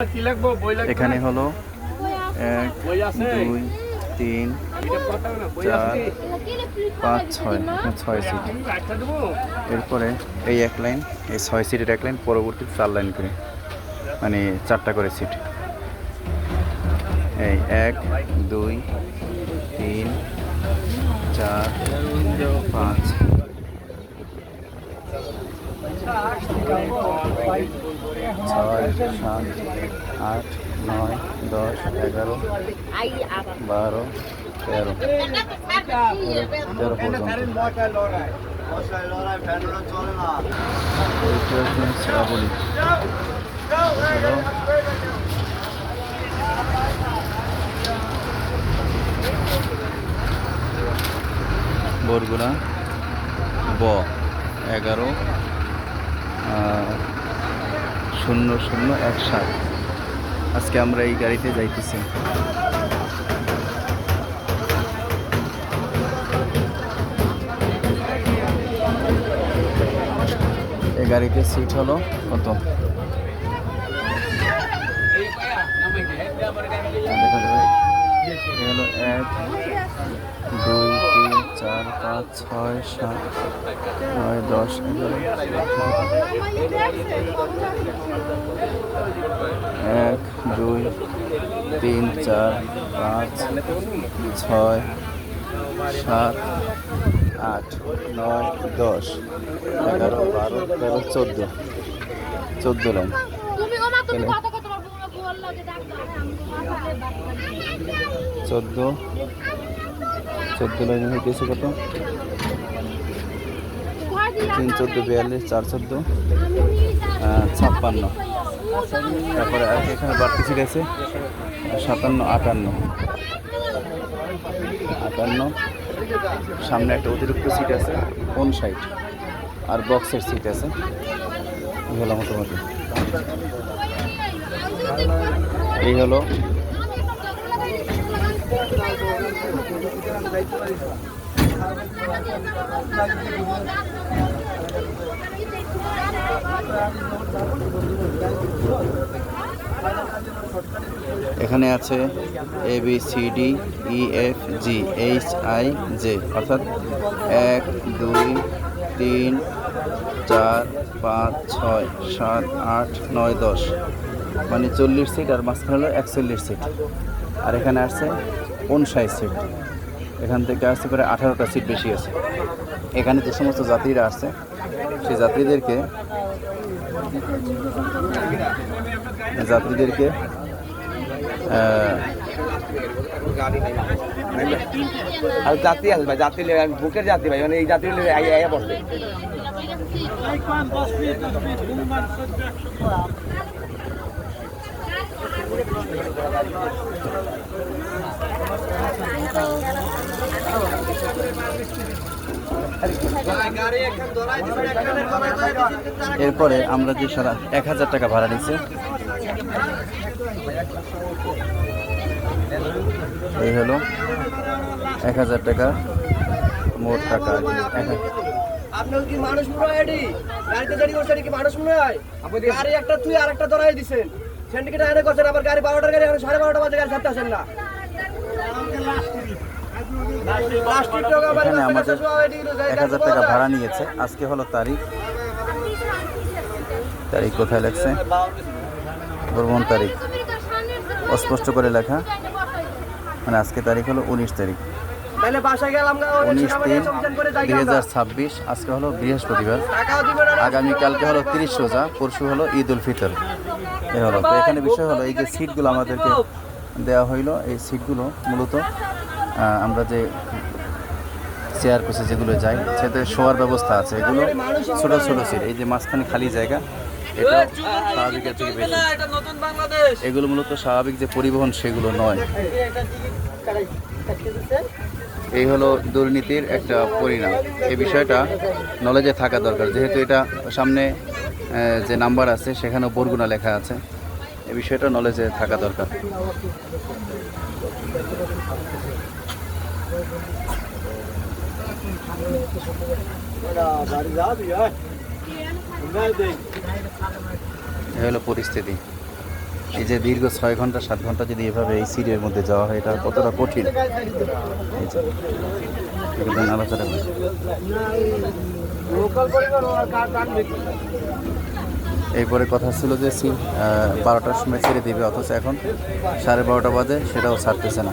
এখানে হলো 1 2 3 4 5 6 6 সিট। এরপরে এই এক লাইন, এই 6 সিটের এক লাইন, পরবর্তী 4 লাইন করে, মানে 4টা করে সিট। এই 1 2 3 4 5 6 7 8 9 10 11 12 13 শ্রাবণী বরগুনা ব 11 0017। আজকে আমরা এই গাড়িতে যাইতেছি। এই গাড়িতে সিট হলো কত? হলো 1 2 3 4 5 6 7 9 10 11 1 2 3 4 5 6 7 8 9 10 11 12 13 14 লাইন। 14 লাইনে হইতেছে কত? 3 14 42 4 14 56। তারপরে এখানে বাড়তি সিট আছে 57 58। সামনে একটা অতিরিক্ত সিট আছে 59 আর বক্সের সিট আছে। এই হলো মোটামুটি, এই হলো এখানে আছে ABCDEFGHIJ, অর্থাৎ 1 2 3 4 5 6 7 8 9 10, মানে 40 সিট, আর মাঝখানে হলো 41 সিট। আর এখানে আসছে 59 সিট। এখান থেকে আসতে পারে 18টা সিট বেশি আছে। এখানে যে সমস্ত যাত্রীরা আসছে সেই যাত্রীদেরকে আর যাত্রী আসবে ভাই, যাত্রী বুকের যাত্রী ভাই, মানে এই যাত্রী বসে। এরপরে আমরা যে সারা 1000 টাকা ভাড়া নিচ্ছে, এই হলো 1000 টাকা মোট টাকা। আপনার কি মানুষ মনে হয় গাড়িতে দেরি করছে কি মানুষ মনে হয়? গাড়ি একটা তুই আর একটা ধরাই দিচ্ছেন, সিন্ডিকেট আইনে করছেন। আবার গাড়ি 12টার গাড়ি এখন 12:30 বাজে গাড়ি ছাড়তে আসেন না। এখানে আমাদের 1000 টাকা ভাড়া নিয়েছে। আজকে হলো তারিখ কোথায় লেখছে? ভ্রমণ তারিখ অস্পষ্ট করে লেখা, মানে আজকে তারিখ হলো 19 তারিখ 19/3/2026। আজকে হলো বৃহস্পতিবার, আগামীকালকে হলো 30 রোজা, পরশু হলো ঈদ উল ফিতর। এ হলো তো এখানে বিষয় হলো এই যে সিটগুলো আমাদেরকে দেওয়া হইলো, এই সিটগুলো মূলত আমরা যে চেয়ার কোচে যেগুলো যাই সেতে শোয়ার ব্যবস্থা আছে। এগুলো ছোট ছোট সিট, এই যে মাঝখানে খালি জায়গা, এটা স্বাভাবিকের থেকে বেশি। এগুলো মূলত স্বাভাবিক যে পরিবহন সেগুলো নয়। এই হলো দুর্নীতির একটা পরিণাম। এই বিষয়টা নলেজে থাকা দরকার, যেহেতু এটা সামনে যে নাম্বার আছে সেখানেও বরগুনা লেখা আছে। এই বিষয়টা নলেজে থাকা দরকার। এই হলো পরিস্থিতি। এই যে দীর্ঘ 6 ঘন্টা 7 ঘন্টা যদি এভাবে এই সিটের মধ্যে যাওয়া হয় এটা কতটা কঠিন। এই যে একটু দেন আলোচনা করি। এরপরে কথা ছিল যে 12টার সময় ছেড়ে দিবে, অথচ এখন 12:30 বাজে, সেটাও ছাড়তেছে না।